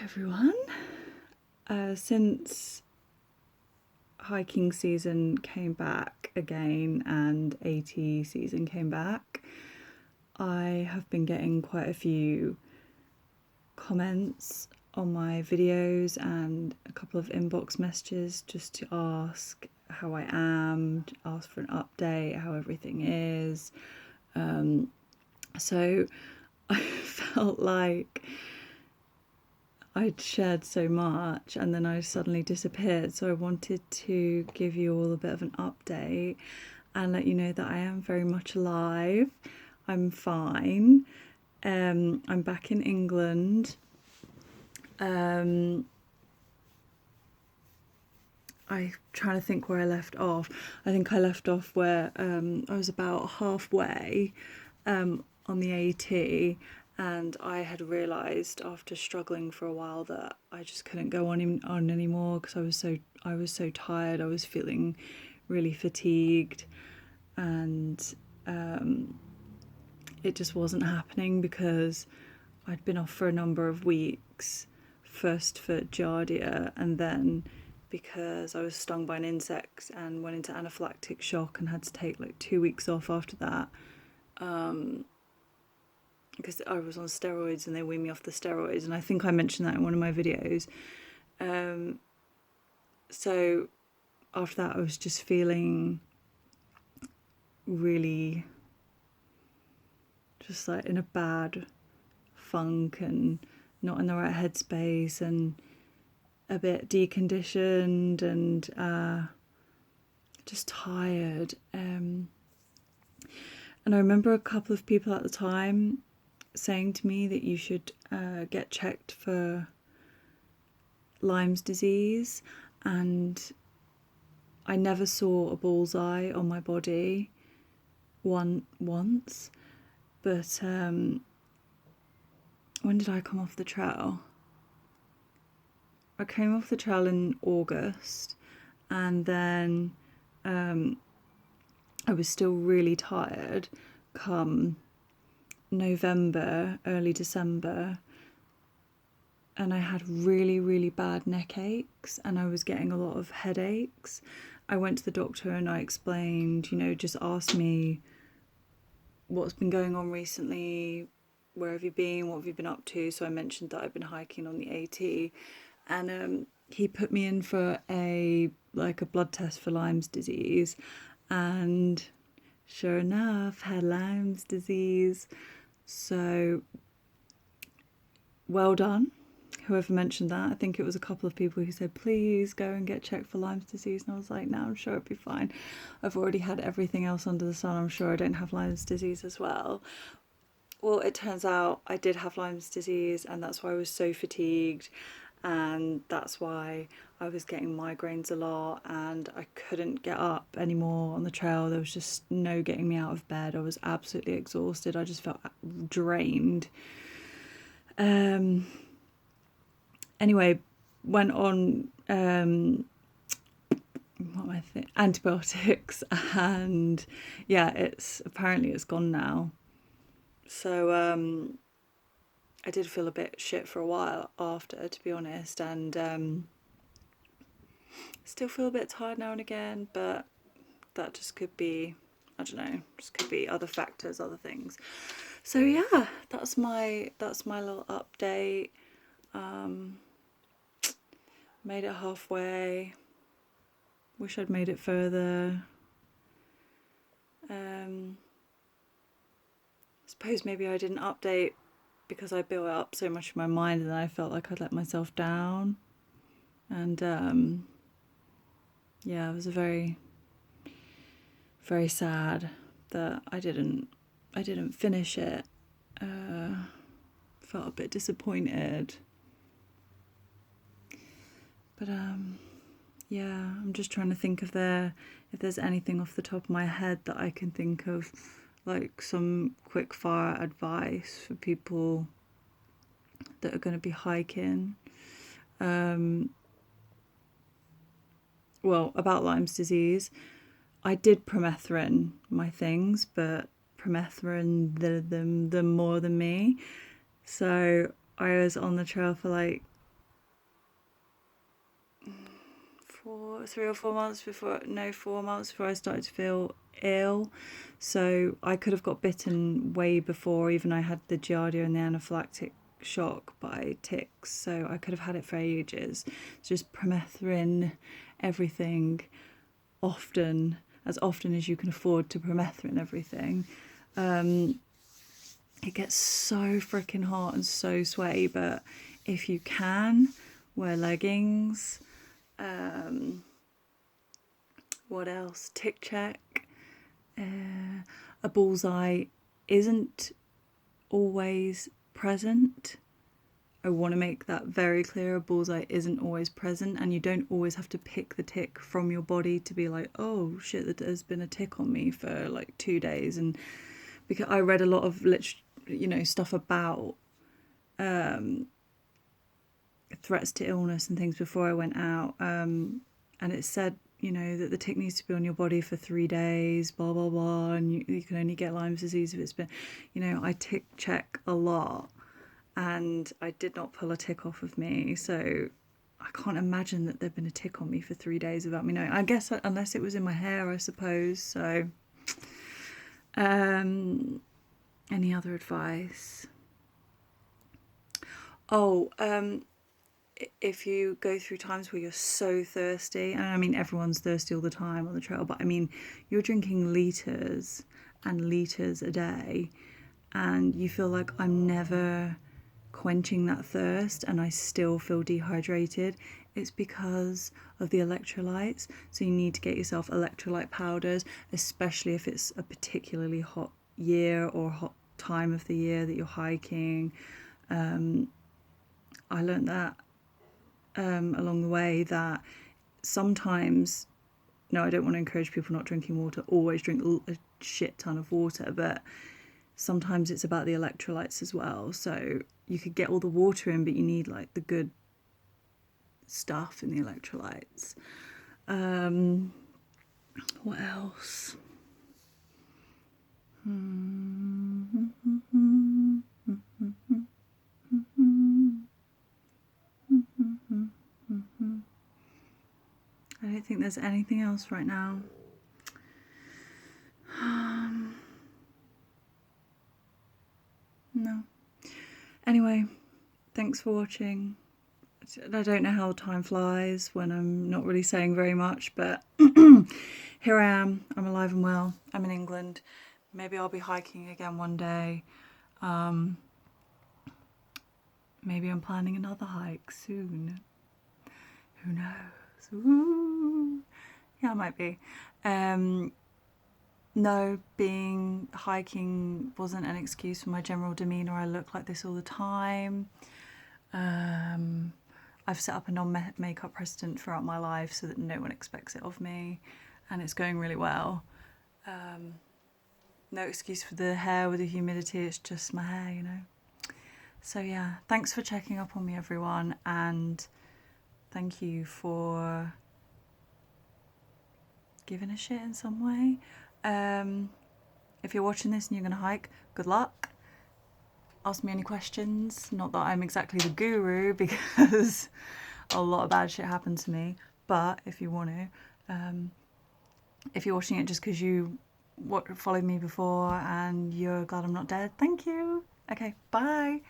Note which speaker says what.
Speaker 1: everyone. Since hiking season came back again and AT season came back, I have been getting quite a few comments on my videos and a couple of inbox messages just to ask how I am, ask for an update, how everything is. So I felt like I'd shared so much and then I suddenly disappeared. So I wanted to give you all a bit of an update and let you know that I am very much alive. I'm fine. I'm back in England. I'm trying to think where I left off. I think I left off where I was about halfway on the AT, and I had realised after struggling for a while that I just couldn't go on anymore because I was so tired. I was feeling really fatigued, and it just wasn't happening because I'd been off for a number of weeks, first for giardia and then because I was stung by an insect and went into anaphylactic shock and had to take like 2 weeks off after that, because I was on steroids and they weaned me off the steroids, and I think I mentioned that in one of my videos. So after that I was just feeling really just like in a bad funk and not in the right headspace and a bit deconditioned and just tired. And I remember a couple of people at the time saying to me that you should get checked for Lyme's disease, and I never saw a bullseye on my body once, but when did I come off the trail? I came off the trail in August, and then I was still really tired come November, early December, and I had really, really bad neck aches and I was getting a lot of headaches. I went to the doctor and I explained, just asked me what's been going on recently, where have you been, what have you been up to? So I mentioned that I've been hiking on the AT, and he put me in for a blood test for Lyme's disease, and sure enough, had Lyme's disease. So well done, whoever mentioned that. I think it was a couple of people who said, please go and get checked for Lyme's disease. And I was like, no, I'm sure it'll be fine. I've already had everything else under the sun. I'm sure I don't have Lyme's disease as well. Well, it turns out I did have Lyme's disease, and that's why I was so fatigued. And that's why I was getting migraines a lot and I couldn't get up anymore on the trail. There was just no getting me out of bed. I was absolutely exhausted. I just felt drained. Anyway, went on antibiotics, and yeah, it's gone now. So I did feel a bit shit for a while after, to be honest, and still feel a bit tired now and again, but that just could be, I don't know, just could be other factors, other things. So yeah, that's my little update. Made it halfway. Wish I'd made it further. Suppose maybe I didn't update because I built it up so much in my mind and I felt like I'd let myself down. And yeah, it was very, very sad that I didn't finish it. Felt a bit disappointed. But yeah, I'm just trying to think if there's anything off the top of my head that I can think of, like some quick fire advice for people that are going to be hiking. Well, about Lyme's disease, I did permethrin my things, but permethrin them more than me. So I was on the trail for like 3 or 4 months before, no, 4 months before I started to feel ill. So I could have got bitten way before even I had the giardia and the anaphylactic shock by ticks. So I could have had it for ages. Just permethrin everything often as you can afford to permethrin everything. It gets so freaking hot and so sweaty, but if you can, wear leggings. What else? Tick check. A bullseye isn't always present. I want to make that very clear. A bullseye isn't always present, and you don't always have to pick the tick from your body to be like, oh shit, there's been a tick on me for like 2 days. And because I read a lot of stuff about threats to illness and things before I went out, and it said that the tick needs to be on your body for 3 days, blah blah blah, and you can only get Lyme's disease if it's been, I tick check a lot, and I did not pull a tick off of me, so I can't imagine that there'd been a tick on me for 3 days without me knowing. I guess unless it was in my hair, I suppose. So any other advice? If you go through times where you're so thirsty, and I mean everyone's thirsty all the time on the trail, but I mean you're drinking litres and litres a day, and you feel like I'm never quenching that thirst and I still feel dehydrated, it's because of the electrolytes. So you need to get yourself electrolyte powders, especially if it's a particularly hot year or hot time of the year that you're hiking. I learned that along the way, that sometimes, no, I don't want to encourage people not drinking water, always drink a shit ton of water, but sometimes it's about the electrolytes as well. So you could get all the water in, but you need like the good stuff in the electrolytes. What else? I don't think there's anything else right now. No. Anyway, thanks for watching. I don't know how time flies when I'm not really saying very much, but here I am. I'm alive and well. I'm in England. Maybe I'll be hiking again one day. Maybe I'm planning another hike soon. Who knows? Ooh. Yeah, I might be. No, hiking wasn't an excuse for my general demeanour. I look like this all the time. I've set up a non-makeup precedent throughout my life so that no one expects it of me, and it's going really well. No excuse for the hair with the humidity, it's just my hair, So yeah, thanks for checking up on me, everyone, and thank you for giving a shit in some way. If you're watching this and you're going to hike, good luck. Ask me any questions. Not that I'm exactly the guru, because a lot of bad shit happened to me, but if you want to, if you're watching it just because you followed me before and you're glad I'm not dead, thank you. Okay, bye.